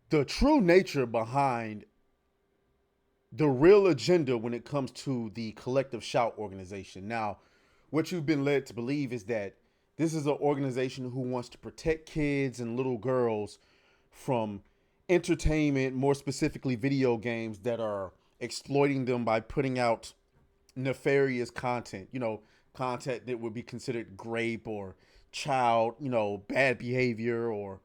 the true nature behind the real agenda when it comes to the Collective Shout organization. Now, what you've been led to believe is that this is an organization who wants to protect kids and little girls from entertainment, more specifically video games that are exploiting them by putting out nefarious content, content that would be considered grape or child, bad behavior or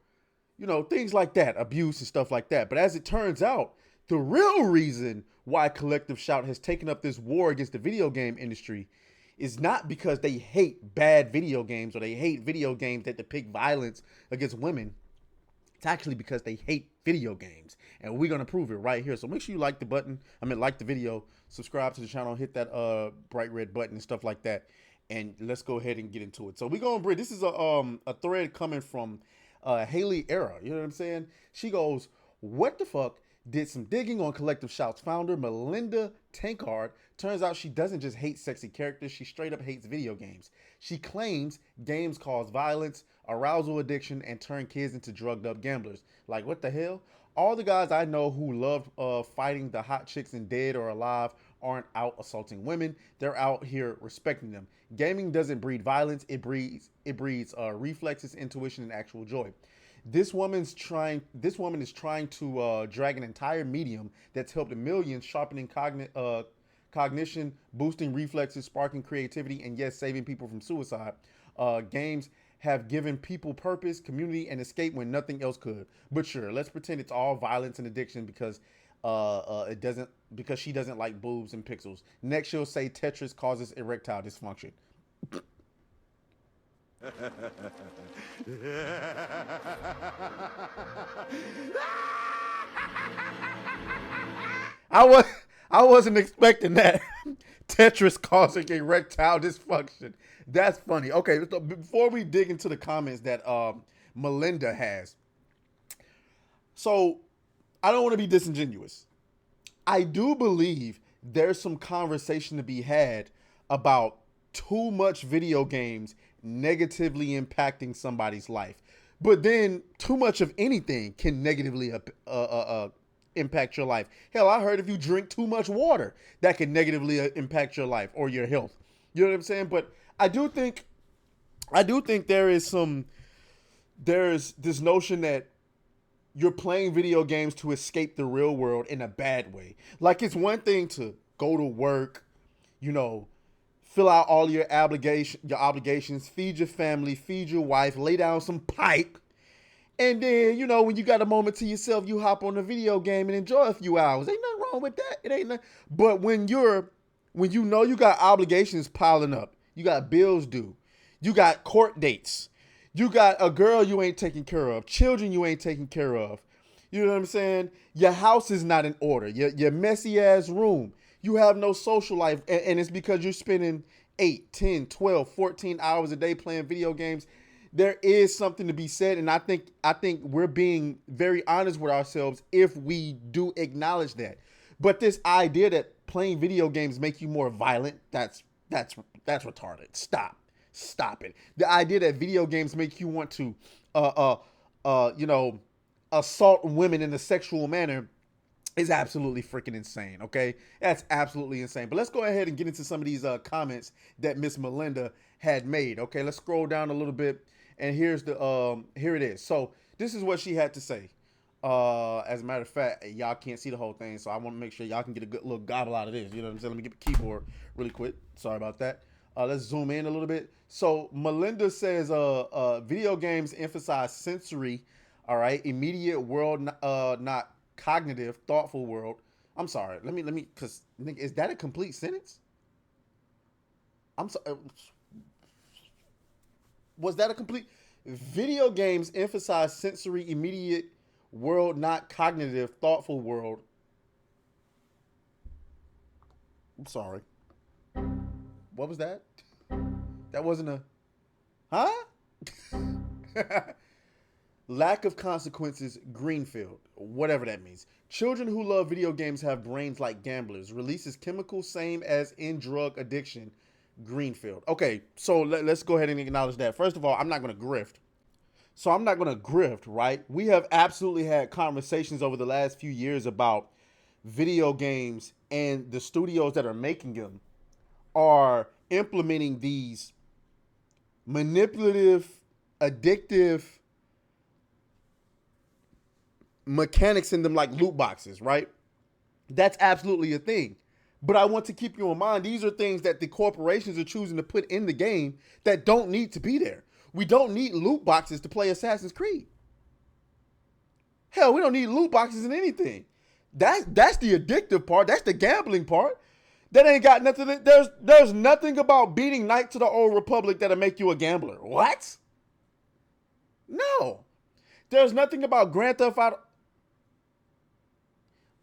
things like that, abuse and stuff like that. But as it turns out, the real reason why Collective Shout has taken up this war against the video game industry is not because they hate bad video games or they hate video games that depict violence against women. It's actually because they hate video games. And we're going to prove it right here. So make sure you like the button. Like the video, subscribe to the channel, hit that bright red button and stuff like that. And let's go ahead and get into it. So we're going to bring, this is a thread coming from Haley Era. You know what I'm saying? She goes, what the fuck? Did some digging on Collective Shout's founder, Melinda Tankard. Turns out she doesn't just hate sexy characters, she straight up hates video games. She claims games cause violence, arousal addiction, and turn kids into drugged up gamblers. Like, what the hell? All the guys I know who love fighting the hot chicks in Dead or Alive aren't out assaulting women. They're out here respecting them. Gaming doesn't breed violence. It breeds reflexes, intuition, and actual joy. This woman is trying to drag an entire medium that's helped millions, sharpening cognition, boosting reflexes, sparking creativity, and yes, saving people from suicide. Games have given people purpose, community, and escape when nothing else could. But sure, let's pretend it's all violence and addiction because she doesn't like boobs and pixels. Next, she'll say Tetris causes erectile dysfunction. I was I wasn't expecting that. Tetris causing erectile dysfunction. That's funny. Okay, so before we dig into the comments that Melinda has, so I don't want to be disingenuous. I do believe there's some conversation to be had about too much video games negatively impacting somebody's life. But then too much of anything can negatively impact your life. Hell, I heard if you drink too much water, that can negatively impact your life or your health. You know what I'm saying? But I do think there's this notion that you're playing video games to escape the real world in a bad way. Like, it's one thing to go to work, fill out all your obligations, feed your family, feed your wife, lay down some pipe. And then, when you got a moment to yourself, you hop on the video game and enjoy a few hours. Ain't nothing wrong with that. It ain't nothing. But when you got obligations piling up, you got bills due, you got court dates, you got a girl you ain't taking care of, children you ain't taking care of. You know what I'm saying? Your house is not in order. Your messy ass room. You have no social life. And it's because you're spending 8, 10, 12, 14 hours a day playing video games. There is something to be said. And I think we're being very honest with ourselves if we do acknowledge that. But this idea that playing video games make you more violent, that's retarded. Stop it. The idea that video games make you want to, assault women in a sexual manner is absolutely freaking insane. Okay, that's absolutely insane. But let's go ahead and get into some of these comments that Miss Melinda had made. Okay, let's scroll down a little bit, and here it is. So this is what she had to say. As a matter of fact, y'all can't see the whole thing, so I want to make sure y'all can get a good little gobble out of this. You know what I'm saying? Let me get the keyboard really quick. Sorry about that. Let's zoom in a little bit. So Melinda says, video games emphasize sensory, all right, immediate world, not cognitive, thoughtful world. I'm sorry. Let me, because is that a complete sentence? I'm sorry. Was that a complete? Video games emphasize sensory, immediate world, not cognitive, thoughtful world. I'm sorry. What was that? That wasn't a... Huh? Lack of consequences, Greenfield. Whatever that means. Children who love video games have brains like gamblers. Releases chemicals same as in drug addiction, Greenfield. Okay, so let's go ahead and acknowledge that. First of all, I'm not going to grift. So I'm not going to grift, right? We have absolutely had conversations over the last few years about video games, and the studios that are making them are implementing these manipulative, addictive mechanics in them, like loot boxes, right? That's absolutely a thing. But I want to keep you in mind, these are things that the corporations are choosing to put in the game that don't need to be there. We don't need loot boxes to play Assassin's Creed. Hell, we don't need loot boxes in anything. That's the addictive part. That's the gambling part. That ain't got nothing. There's nothing about beating Knights of the Old Republic that'll make you a gambler. What? No. There's nothing about Grand Theft Auto.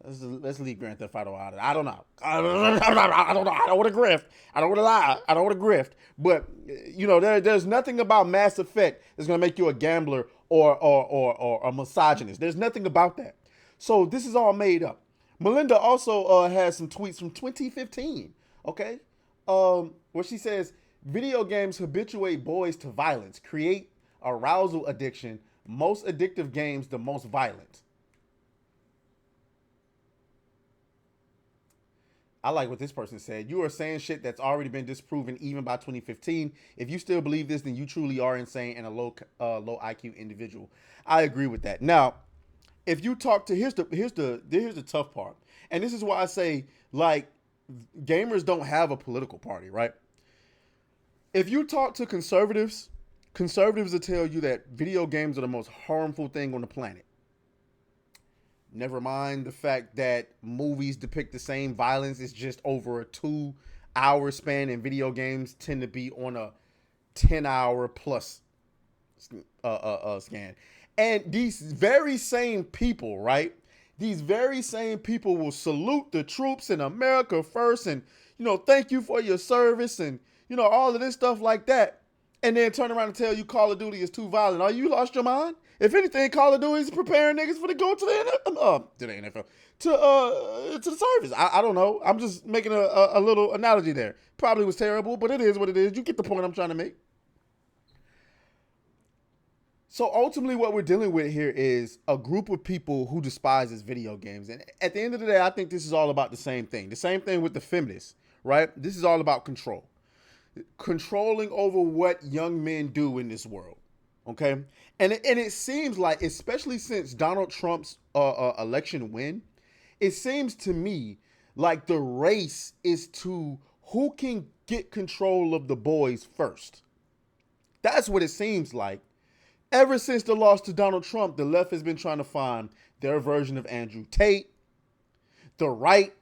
Let's leave Grand Theft Auto out of it. I don't know. I don't know. I don't want to grift. I don't want to lie. I don't want to grift. But you know, there's nothing about Mass Effect that's gonna make you a gambler or a misogynist. There's nothing about that. So this is all made up. Melinda also has some tweets from 2015. Okay, where she says video games habituate boys to violence, create arousal addiction. Most addictive games, the most violent. I like what this person said. You are saying shit that's already been disproven even by 2015. If you still believe this, then you truly are insane and a low IQ individual. I agree with that. Now, if you talk to here's the tough part, and this is why I say, like, gamers don't have a political party, right? If you talk to conservatives will tell you that video games are the most harmful thing on the planet. Never mind the fact that movies depict the same violence. It's just over a 2-hour span, and video games tend to be on a 10-hour plus scan. And these very same people, right? These very same people will salute the troops in America first and, you know, thank you for your service and, you know, all of this stuff like that. And then turn around and tell you Call of Duty is too violent. Are you lost your mind? If anything, Call of Duty is preparing niggas for to go to the NFL, to the service. I don't know. I'm just making a little analogy there. Probably was terrible, but it is what it is. You get the point I'm trying to make. So ultimately what we're dealing with here is a group of people who despises video games. And at the end of the day, I think this is all about the same thing. The same thing with the feminists, right? This is all about control. Controlling over what young men do in this world. Okay. And it seems like, especially since Donald Trump's election win, it seems to me like the race is to who can get control of the boys first. That's what it seems like. Ever since the loss to Donald Trump, the left has been trying to find their version of Andrew Tate. The right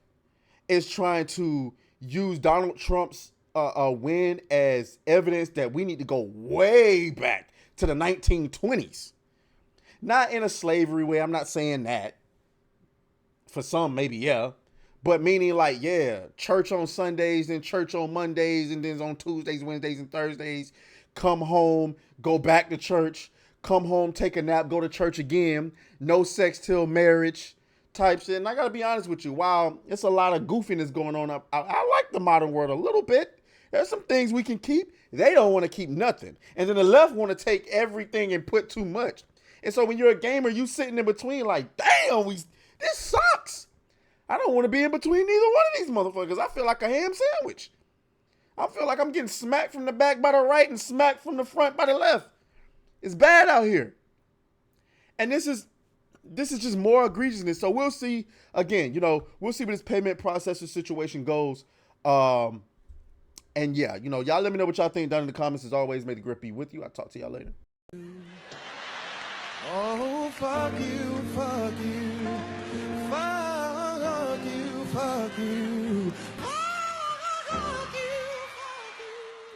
is trying to use Donald Trump's win as evidence that we need to go way back to the 1920s. Not in a slavery way. I'm not saying that. For some, maybe, yeah. But meaning like, yeah, church on Sundays, then church on Mondays, and then on Tuesdays, Wednesdays, and Thursdays. Come home, go back to church. Come home, take a nap, go to church again. No sex till marriage type shit. And I got to be honest with you. While it's a lot of goofiness going on, I like the modern world a little bit. There's some things we can keep. They don't want to keep nothing. And then the left want to take everything and put too much. And so when you're a gamer, you sitting in between like, damn, this sucks. I don't want to be in between neither one of these motherfuckers. I feel like a ham sandwich. I feel like I'm getting smacked from the back by the right and smacked from the front by the left. It's bad out here. And this is just more egregiousness. So we'll see, again, you know, we'll see where this payment processor situation goes. And yeah, you know, y'all let me know what y'all think down in the comments. As always, may the grip be with you. I'll talk to y'all later. Oh, fuck you, fuck you, fuck you, fuck you.